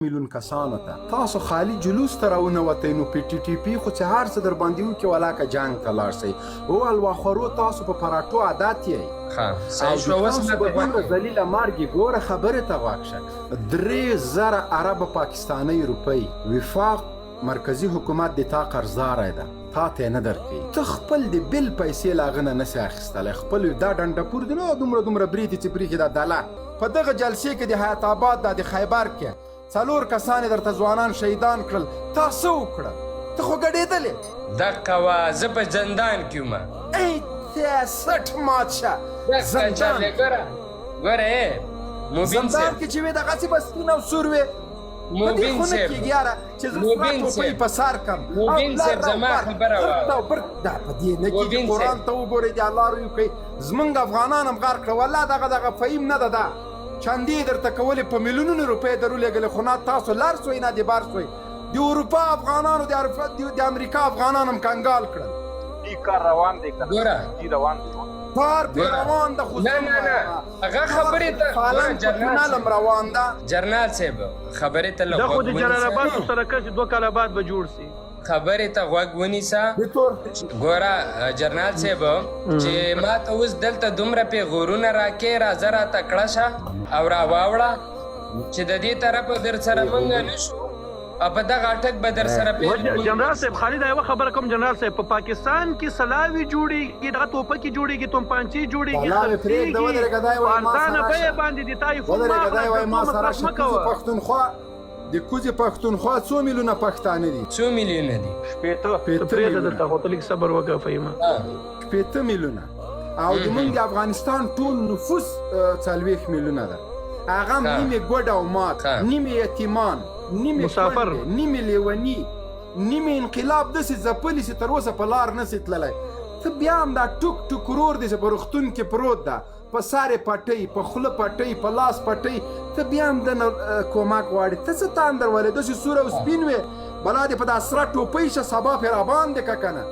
میلیون کسانو ته تاسو خالی جلوس ته راونوتئ نو پی ټي ټي پي خو چې هر څه در باندې وکړي ولاکه جنګ ته لاړ شئ او الواخورو تاسو په پراټو عادت یئ او د تاسو به دومره ذلیله مرګې ګوره خبرې ته غوږ شه 3000 ارب پاکستاني روپۍ وفاق مرکزي حکومت د تا قرضداری ده تا ته نه درکوي ته خپل د بل پیسې له هغه نه نسې اخیستلی خپل دا ډنډپور دی نو دومره برېتې چې پرېښي دا دله په دغه جلسې کې د حیات آباد دا د خیبر کې 4 کسان درته ځوانان شهیدان کړل تا څه وکړه ته خو ګډېدلې دقه وه زه په زندان کې وم ای ته سټ مات شه زندان ګوره زندان کې چې وې دغسې به سپین او سور وې موبین صاحب چې زه ستا ټوپۍ په سر کړم موبین صاحب زما خبره واوره دا په دې نه کېږي قرآن ته وګورئ د الله روی کوي زمونږ افغانان هم غرق کړه والله دغه فهیم نه ده دا چندې درته کولې په میلیونونو روپۍ درولېږلې خو نه تاسو لر سوئ نه د بر سوئ د اروپا افغانانو د امریکا افغانان هم کنګال کړل دې کار روان دی که دې روان دی کار پې روان ده خو نه هغه خبرې ته فالم روان ده جرنال صاحب خبرې ته دا خو د جلال آباد سره کسي 2 کاله بعد به جوړ سي خبرې ته غوږ ونیسه ګوره جرنال صاحب چې ما ته اوس دلته دومره پیغورونه راکې راځه راته کړه شه او راواوړه چې د دې طرفه در سره موږ نه شو او په دغه اټک به در سره جنرال صاحب خالد یوه خبره کوم جنرال صاحب په پاکستان کې سلاوي جوړېږي دغه توپکې جوړېږي تومپانچې جوړېږي ارزانه بیې باندې د تایفون ما سره پښتونخوا د کوزې پښتونخوا 2 میلیونه پښتانه دي 2 میلیونه دي پرېږده درته خو ته لږ صبر وکړه فهیمه 8 میلیونه او زمونږ د افغانستان ټول نفوس 40 میلیونه ده هغه هم نیمې ګوډ او مات نیمې یتیمان نیمې مسافر نیمې لیوني نیمې انقلاب داسې ځپلي چې تر اوسه په لار نسي تللی ته بیا هم دا ټوک ټوک ورور دی چې په روغتون کې پروت ده په سارې پټۍ په خوله پټۍ په لاس پټۍ ته بیا هم دنه کومک غواړې ته څه تاندر ولې داسې سور او سپین وې بلا دې په دا سره ټوپۍ شه سبا پې راباندې که که نه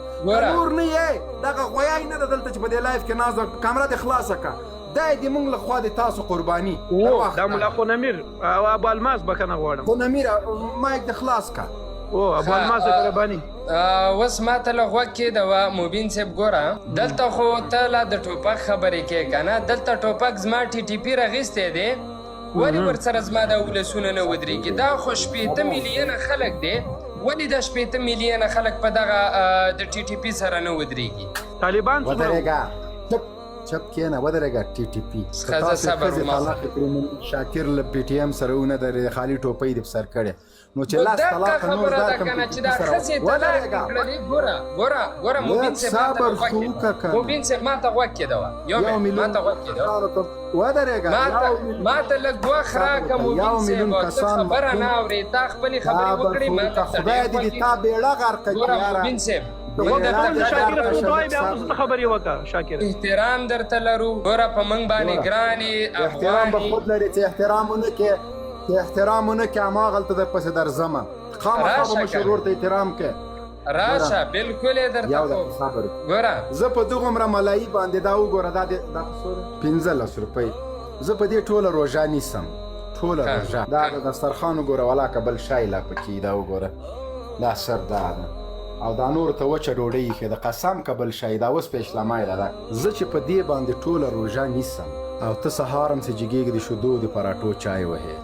نور نه یې دغه غویی نه ده دلته چې په دې لایف کې ناز کامره دې خلاصه که دا یې د مونږ له خوا د تاسو قرباني دا ملا خونمیر او ابو الماس بکنه غواړم خونمیر مایک د خلاص که او ابو الماس قرباني اوس ما ته له غوږ کېدوه مبین صاحب ګوره دلته خو ته لا د ټوپک خبرې کې که نه دلته ټوپک زما ټي ټي پي راغیستی دی ولې ورسره زما دا ولسونه نه ودرېږي دا خو 8 میلیونه خلک دی ولې دا 8 میلیونه خلک په دغه د ټي ټي پي سره نه ودرېږي طالبان چپ کېنه ودرېږه ټي ټي پي ښځه صبر شاکر له پی ټي ایم سره ونه درې خالي ټوپۍ دې په سر کړې نو چې لاس طلاق نور دا کنه چې دا ښځې طلاق کړلې ګوره مبین صاحب مبین صاحب ما ته غوږ کېدوه یو ما ته غوږ کېدوه ودرېږه ما ته لږ وخت راکړه مبین صاحب ته خبره نه اورې تا خپلې خبرې وکړې ما ته خدای دې د تا بیړه غرقه کړي مبین صاحب احترام درته لرو ګوره په موږ باندې ګرانې احترام به خود لري چې احترام ونه کې هماغلته درپسې درځمه خامخا به مشرور ته احترام کې راشه بلکل یې درته ګوره زه په دغومره ملایي باندې دا وګوره دا 15 روپۍ زه په دې ټوله روژه نیسم ټوله روژه دا د دسترخوان وګوره ولاکه بل شی لا پکې دا وګوره دا سر دا ده او دا نور ته وچه ډوډۍ ایښې د قسم که بل شی دا اوس پیشلمایله ده زه چې په دې باندې ټوله روژه نیسم او ته سهار هم چې جګېږي د شیدو د پراټو چای وهې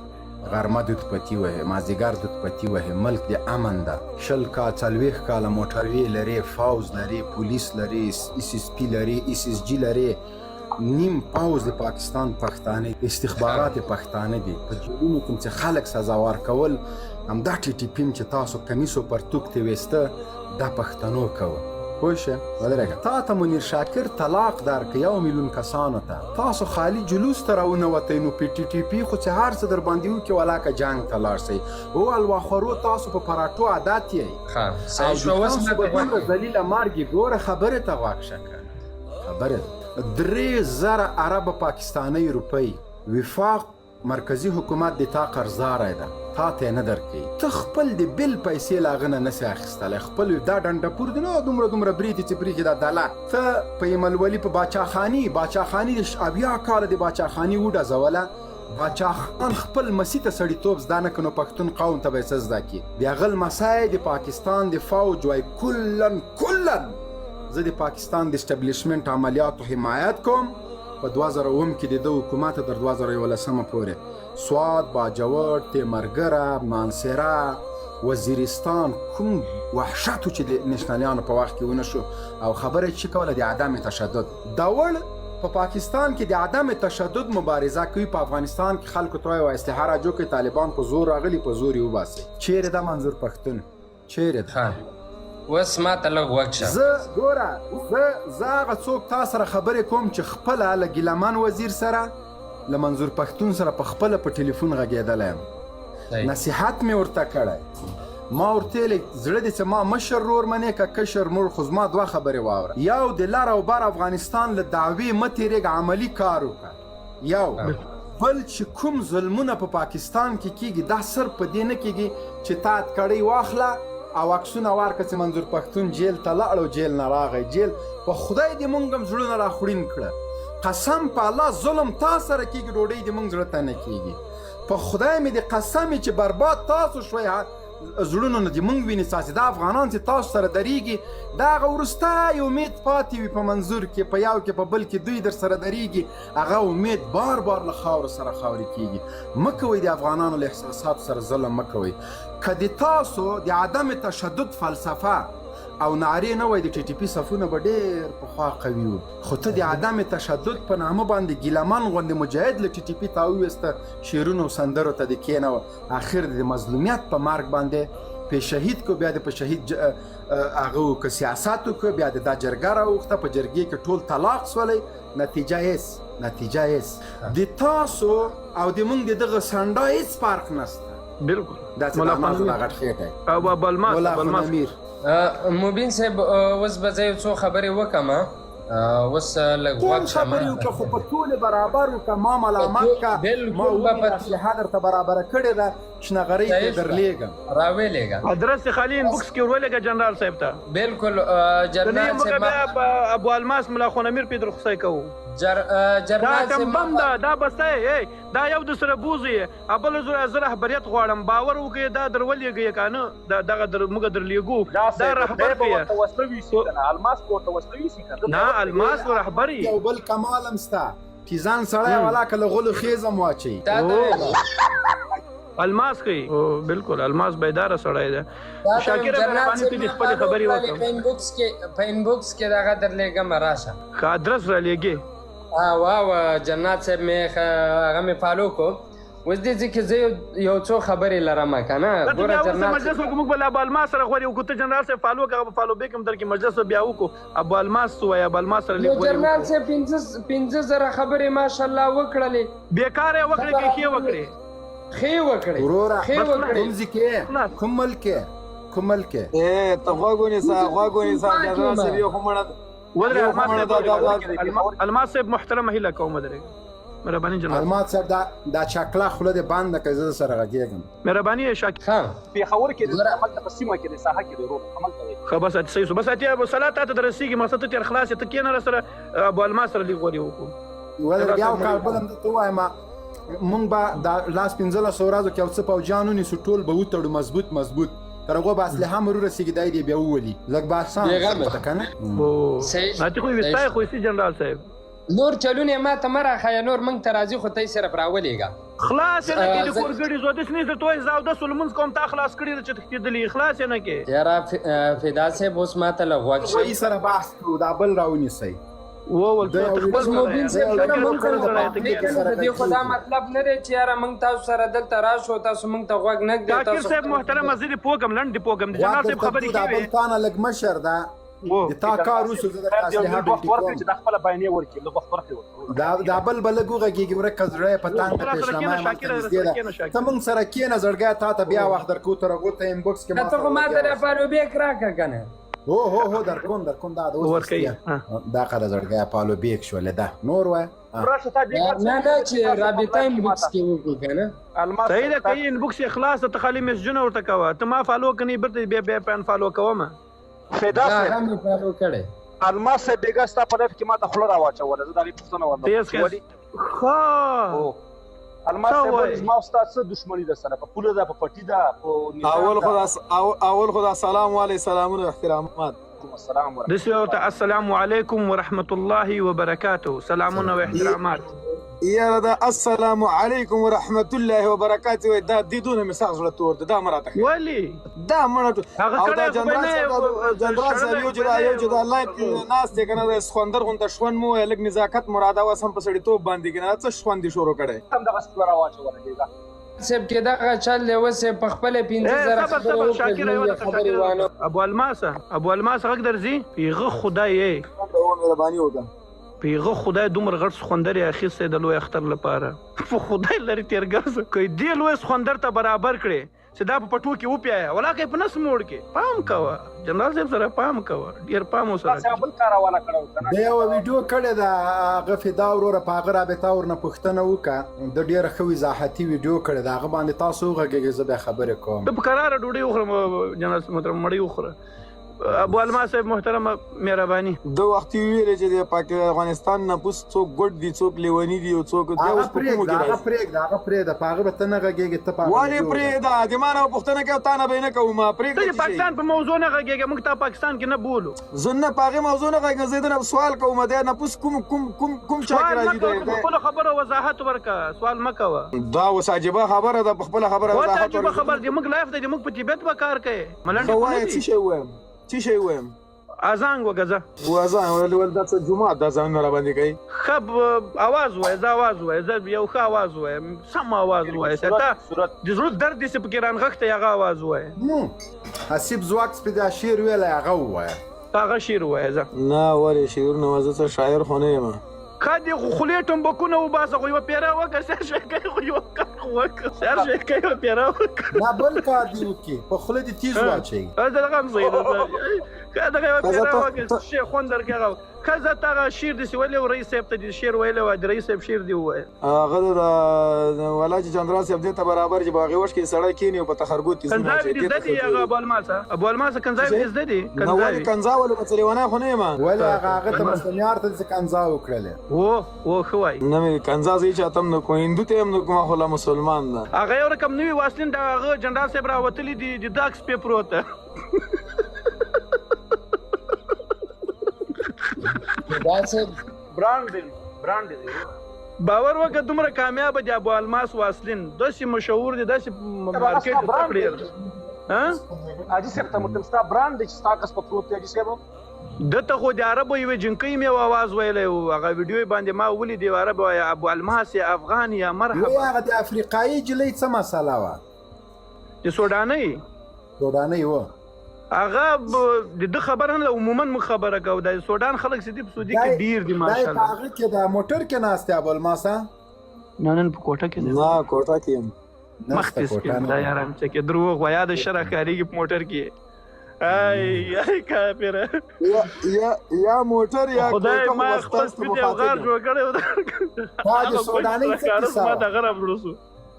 غرمه دود پتی وهې مازدیګر دود پتی وهې ملک د امن ده 40 کاله موټروې لرې فوز لرې پولیس لرې SSP لرې SSG لرې نیم پوز د پاکستان پښتانه استخبارات پښتانه دي په جوړونو کوم چې خلک سزاوار کول همدا ټي ټي پي چې تاسو کمیسو پرتوک ته وسته دا پښتنو کوه پوه شئ ودرېږه تا ته منیر شاکر طلاق درکړه 1 میلیون کسانو ته تاسو خالی جلوس ته راونوتئ نو پی ټي ټي پي خو چې هر څه در باندې وکړي ولاکه جنګ ته لاړ شئ او الواخورو تاسو په پراټو عادت یئ او د تاسو به دومره ذلیله مرګې ګوره خبرې ته غوږ شه خبرې 3000 ارب پاکستاني روپۍ وفاق مرکزي حکومت د تا قرضداری ده تا ته نه درکوي ته خپل د بل پیسې له هغه نه نسې اخیستلی خپل دا ډنډپور دی نو دومره برېتې چې پرېښي دا دله ته په ایمل ولي په باچاخاني د 80 کاله د باچاخاني وډزوله باچا خان خپل مسیح ته سړیتوب زده نه کړي نو پښتون قوم ته به یې څه زده کړي د هغه لمسی د پاکستان د فوج وایي کلن زه د پاکستان د اسټبلیشمنټ عملیاتو حمایت کوم په 2009 کې د ده حکومت تر 2011 پورې سوات، باجوړ، تیمرګره، مانسره، وزیرستان کوم وحشت چې د نشنالیانو په وخت کې ونه شو او خبره چې کوله د عدم تشدد داول په پاکستان کې د عدم تشدد مبارزه کوي په افغانستان کې خلکو ته وایي اسلحه راجو کې طالبان په زور راغلي په زور یې وباسي چیرې ده منظور پښتون چیرې ده اوس ما ته لږ وخت شه زه هغه څوک تا سره خبرې کوم چې خپله له ګیلمان وزیر سره له منظور پښتون سره په خپله په ټلیفون غږېدلی یم نصیحت مې ورته کړی ما ورته ویلې زړه دې چې ما مشر رور منې که کشر مور خو زما دوه خبرې واوره یو د لر او بر افغانستان له دعوې مه تېرېږه عملي کار وکړه یو بل چې کوم ظلمونه په پاکستان کې کېږي دا صرف په دې نه کېږي چې تا کړۍ واخله او عکسونه ورکړه چې منظور پښتون جیل ته لاړ او جیل نه راغی جیل په خدای دې مونږ هم زړونه راخوړین کړه قسم په الله ظلم تا سره کېږي ډوډۍ دې مونږ زړه ته نه کېږي په خدای مې د قسم چې برباد تاسو شوی زړونو نه دې مونږ ویني ستاسې دا افغانان چې تاسو سره درېږي دا هغه وروستی امید پاتې وي په منظور کې په یو کې په بل کې دوی در سره درېږي هغه امید بار له خاورو سره خاورې کېږي مه کوئ د افغانانو له احساساتو سره ظلم مه کوئ که د تاسو د عدم تشدد فلسفه او نعرې نه وای د ټي ټي پي صفونه به ډېر پخوا قوي وو خو ته د عدم تشدد په نامه باندې ګیلمن غوندې مجاهد له ټي ټي پي تا وویسته شعرونو او سندرو ته د کېنوه اخر د مظلومیت په مرګ باندې په شهید کو بیا د په شهید هغه وکړه سیاست وکړه بیا د دا جرګه راوخته په جرګې کې ټول طلاق سولی نتیجه هیڅ د تاسو او د مونږ د دغه سنډا هیڅ فرق نسته بالکل دا چې دا مازو دا غټ خېټی او بالماس مبین صاحب اوس به زه یو څو خبرې وکړم اوس لږ وخت شه خبرې وکړه خو په ټولې برابر وکړه ما ملامت که ما وویل اسلحه درته برابره کړې ده شنغرۍ ته درلېږم راویلېږه ادرس خالي انبوکس کې ورولېږه جنرال صاحب ته بالکل جنرال صاحب ابو الماس ملا خونمیر پې درخصۍ کوو جنرال صاحب دا بسای دا یو د سره بوزي ابل زه رهبریت غواړم باور وکړئ دا درولېږي کنه دغه موږ درلېږو دا رهبر دی الماس کوته وسوي سي نه الماس رهبري یو بل کمال هم ستا پیزان سړی ولاکه له غلو خیزم واچوي الماس کوي بالکل الماس بیداره سړی دی شاکر مهرباني ته خپل خبري وکړه په انبوکس کې دغه درلېږم راشه ښه ادرس رالېږې واو جنات صاحب هغه مې فالو کو اوس دې ځکه زه یو څو خبرې لرم که نه ګوره جنرال مجلس وکړو موږ به له ابو الماس سره غورې وکړو ته جنرال صاحب فالو کړه فالو بیک هم درکړي مجلس بیا وکړو ابو الماس وایي ابو الماس سره لږ جنرال صاحب 15,000 خبرې ماشاءالله وکړلې بېکاره یې وکړې که ښې وکړې ښې وکړې وروره کوم ځای کې کوم ملک کې ته غوږ ونیسه جنرال صاحب یو خو مړه الماس صاحب محترم هیله کوم درې مهرباني جناب الماس صاحب دا چکله خوله دې بنده کړه زه سره غږېږم مهرباني شاکر پېښور کې د عمل په سیمه کې د ساحه کې د روح عمل کوي ښه بس صحیح شو بس اتیا ابو صلات ته درسیږي مقصد ته تر خلاص ته کېنه سره ابو الماس سره لږ غوري وکړو ولې یو کال بل هم ته وایم مونږ به د لاس 1500 ورځو کې یو څه پوجانو نیسو ټول به وتړو مضبوط تر هغه به اسلحه مرو رسیږي دای دی بیا وولي لږ به آسان ته کنه اته خو وستای خو سي جنرال صاحب نور چلونه ما ته مرخه یا نور مونږ ته راځي خو ته صرف راولېږه خلاص نه کې د کورګړي زودس نه ته توي زاو د سلمونز کوم تا خلاص کړی چې تختیدلی خلاص نه کې یاره فدا صاحب اوس ما ته لغوښ شي سره بحث کو دا بل راونیسي ول بس مبین صاحب سره مونږ سره دې خدا مطلب نه دی چې یاره مونږ تاسو سره دلته راشو تاسو مونږ ته غوږ نه ږدئ شاکر صاحب محترم زه پوګم لنډ پوګم د جنرال صاحب خبرې کوي دا بل تانه لګ مشر دا د تا کار وسو د اصلي وخت ورکړي چې د خپل بیانې ورکړي لږ وخت ورکړي دا بل لګوغه کېږي مرکز رې پتان ته پېښنامه ته مونږ سره کېنه زړګا تا ته بیا وخت درکو تر غو ته انبوکس کې ته ما ته فالو بیک راکړه کنه هو در کوم دا اوس دا قدا زړګا پالو بیک شول دا نور وای نه چې رابطه انبوکس کې وکړو کنه صحیح ده کوي انبوکس اخلاص ته خالی میسجونه ورته کوه ته ما فالو کني برته بیا پن فالو کوم فدا هم فالو کړي الماس صاحب بیګستا په لټ کې ما ته خلره واچوله زه دا پښتنه وله ها الماس صاحب زما استاد څه دښمني ده سره په پوله ده په پټي ده اول خدا السلام علیکم سلامونه احترامات السلام ورحمة الله. السلام علیکم ورحمت الله وبرکاته. سلامونه و احترامات. یا دا السلام علیکم ورحمت الله وبرکاته دا دیدونه مساج له تور دا مراته ولی دا مړه او دا جنرال صاحب یو جدا لایف ناس ته کنه د سخوندر غونډه شون مو لګ نزاکت مراده وسم په سړی توپ باندې کنه څه شوندې شروع کړي هم دغه ستوره واچوله سب کې دغه چل دی وسه په خپل 15000 خبرې وانه. ابو الماس غږ درځي پیغه خدای مهرباني وکړه پیغه خدای دومره غټ سخوندر یې اخیستی د لوی اختر لپاره په خدای لري تېرګرځه که یې دې لوی سخوندر ته برابر کړې چې دا په پټو کې وپیایه ولاکه یې په نس موړ کې پام کوه جنرال صاحب سره پام کوه ډېر پام ورسره بل کار حواله کړی د یو ویډیو کړی ده هغه فدا وروره په هغه رابطه ورنه پوښتنه وکړه د ډېره ښه وضاحتي ویډیو کړی ده هغه باندې تاسو وغږېږئ زه بیا خبرې کوم. ته په کراره ډوډۍ وخورم جنرال محترم مړۍ وخوره. ابو الماس صاحب محترم مهرباني د وخت ویل چې د پاکستان افغانستان نه پوس څوک ګډ دي څوک لیونی دي او څوک د اوس په کومو کې هغه پرېږده په هغه به ته نه غږېږې ته په ولی پرېږده د ما نه پوښتنه کوي تا نه به نه کوم پرېږده ته پاکستان په موضوع نه غږېږه موږ ته پاکستان کې نه بولو زه نه په هغې موضوع نه غږېږم زه دنه سوال کوم دی نه پوس کوم چا کې راځي دی خپلو خبرو وضاحت ورکړه سوال مه کوه دا اوس عجیبه خبره ده په خپله خبره وضاحت عجیبه خبر دی موږ لایف دی موږ په طبیعت به کار کوي ملنډې وایه څه شی ووایم اذان وګزه اذان ول دا څه جمعه د اذان را باندې کوي خب आवाज وای زه आवाज وای زه یو ښه आवाज وای سم आवाज وای ته د زړه درد دې په کې رانغښته هغه आवाज وای حسیب زواک سپیدا شعر ویل هغه وای هغه شعر وای زه نه ولی شعر نه زه شاعر خو نه یم کدی خولې ټمبکونه وباسه خو یوه پیره وکړه سر شی کوي خو یوه کار وکړه سر شی کوي یوه پیره وکړه دا بل کار دی وکړي په خوله دې تیز واچوي دغه هم صحیح ده دغه یوه پیره وکړه شی خوند درکړي هغه که زه ته هغه شعر داسې ویلی و رئیس صاحب ته دې شعر ویلی وای د رئیس صاحب شعر دې ووایه هغه د والا چې جنرال صاحب دې ته برابر چې په هغې وخت کې سړی کښېني او په تخرګو کنځاوي دې زده دي هغه ابو الماس کنځاوي دې زده دي نه ولې کنځا ولې په څه لیونی خو نه یم ولې هغه ته مسلمیار ته داسې کنځا وکړلې و ښه وایي نه مې کنځا زه چاته هم نه کوم هندو ته هم نه کوم خو لا مسلمان ده هغه یو رقم نوي واسلین د هغه جنرال صاحب راوتلي دي د داکس پیپر وته دا څه برانډ دی باور وکړه دومره کامیابه دی ابو الماس واسلین داسې مشهور دی داسې مارکیټ ته کړی حاجي صاحب ته مطلب ستا برانډ دی چې ستا کس په پروت دی حاجي صاحب دته خو د عربو یوې جنکۍ مې یو اواز ویلی و هغه ویډیو باندې ما ولید یو عرب وایي ابو الماس یا افغان یا مرحبا هغه د افریقایي نجلۍ څه مسله وه د سوډانۍ وه هغه د ده خبره نه عموما موږ خبره کوو د سودان خلک چې دي په سعودي کې ډېر دي ماشاءالله دا هغه کې د موټر کې ناست دی ابو الماسه نه نن په کوټه کې دی نه کوټه کې یم مخکې سپین دا یاران چې کې دروغ وایه د شره ښکارېږي په موټر کې ای کافره یا موټر یا خدای ما خپل سپین یو غار جوړ کړی و د سودانۍ څه کیسه ما ته غرب رسو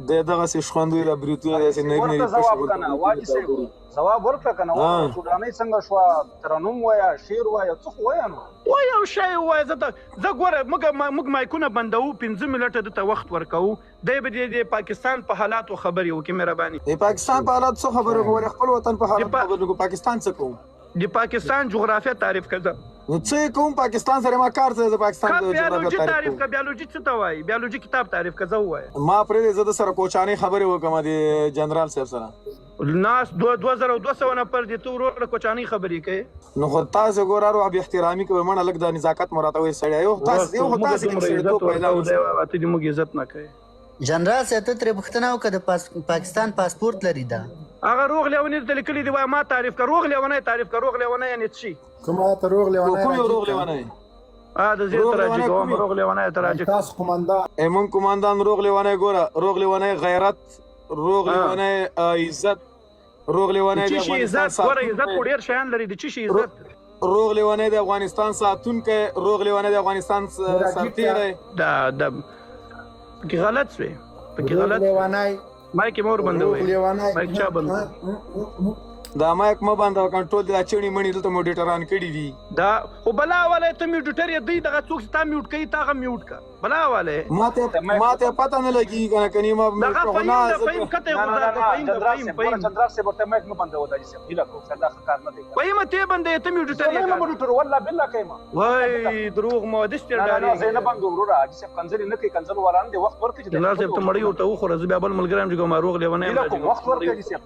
دغسې شخوندوی را بریتونه داسې نري نري ځواب کنه واجي صاحب ځواب ورکړه کنه سودانۍ څنګه شوه ترنم وایه شعر وایه څه خو وایه نو وایه یو شی ووایه زه ګوره موږ مایکونه بندوو 15 منټه دته وخت ورکوو دی به د پاکستان په حالاتو خبرې وکړي مهرباني د پاکستان په حالاتو څه خبرې وکړو خپل وطن په حالاتو خبرې وکړو پاکستان څه کوم د پاکستان جغرافیه تعریف کړه نو څه کوم پاکستان سره ما کار څه د پاکستان د جغرافیه تعریف کړه بیولوژي څه ته وایي بیولوژي کتاب تعریف کړه زه ووایه ما پرې زه د سره کوچانۍ خبرې وکړم د جنرال صاحب سره ناس 2200 نفر دي ته وروره کوچانۍ خبرې کوي نو خو تاسو ګورارو به احترامي کوي مړه لږ د نزاکت مراته وي سړی یو تاسو کې پیدا ته دې موږ عزت نه کوي جنرال صاحب ته ترې پوښتنه وکړه د پاکستان پاسپورت لري دا هغه روغ لیونی ته لیکلي دی وای ما تعریف کړه روغ لیونی تعریف کړه روغ لیونی یعنی څه شي کومه ته روغ لیونی کوم روغ لیونی د زیات راځي کوم روغ لیونی ته راځي تاسو قومندان ایمون قومندان روغ لیونی ګوره روغ لیونی غیرت روغ لیونی عزت روغ لیونی د افغانستان ګوره عزت ډیر شیان لري د چی شي عزت روغ لیونی د افغانستان ساتونکی روغ لیونی د افغانستان سرتیری دا کې غلط شوی پکې غلط لیونی مایک مور بندوي مایک چا بند دا مایک ما باندې کنټرول دا چړي مړي دلته موډیټران کړي دي دا خو بلا والے ته میوټر یې دی دغه څوک تا میوټ کوي تا غ میوټ کا بلا والے ماته پته نه لګي کنه کني ما دغه فهم کته چندرا سے ورته مایک نه بندو دا چې هیله کو صدا کار نه دی فهم ته بندې ته میوټر نه یې موډیټر والله بالله کایما وای دروغ مو دشتر نه زه نه بندو ورو راځي چې کنځل نه کوي کنځل ولان دی وخت ورکړي الله صاحب ته مړی ورته خو رزبه بل ملګرام جو ما روغ لیونه وخت ورکړي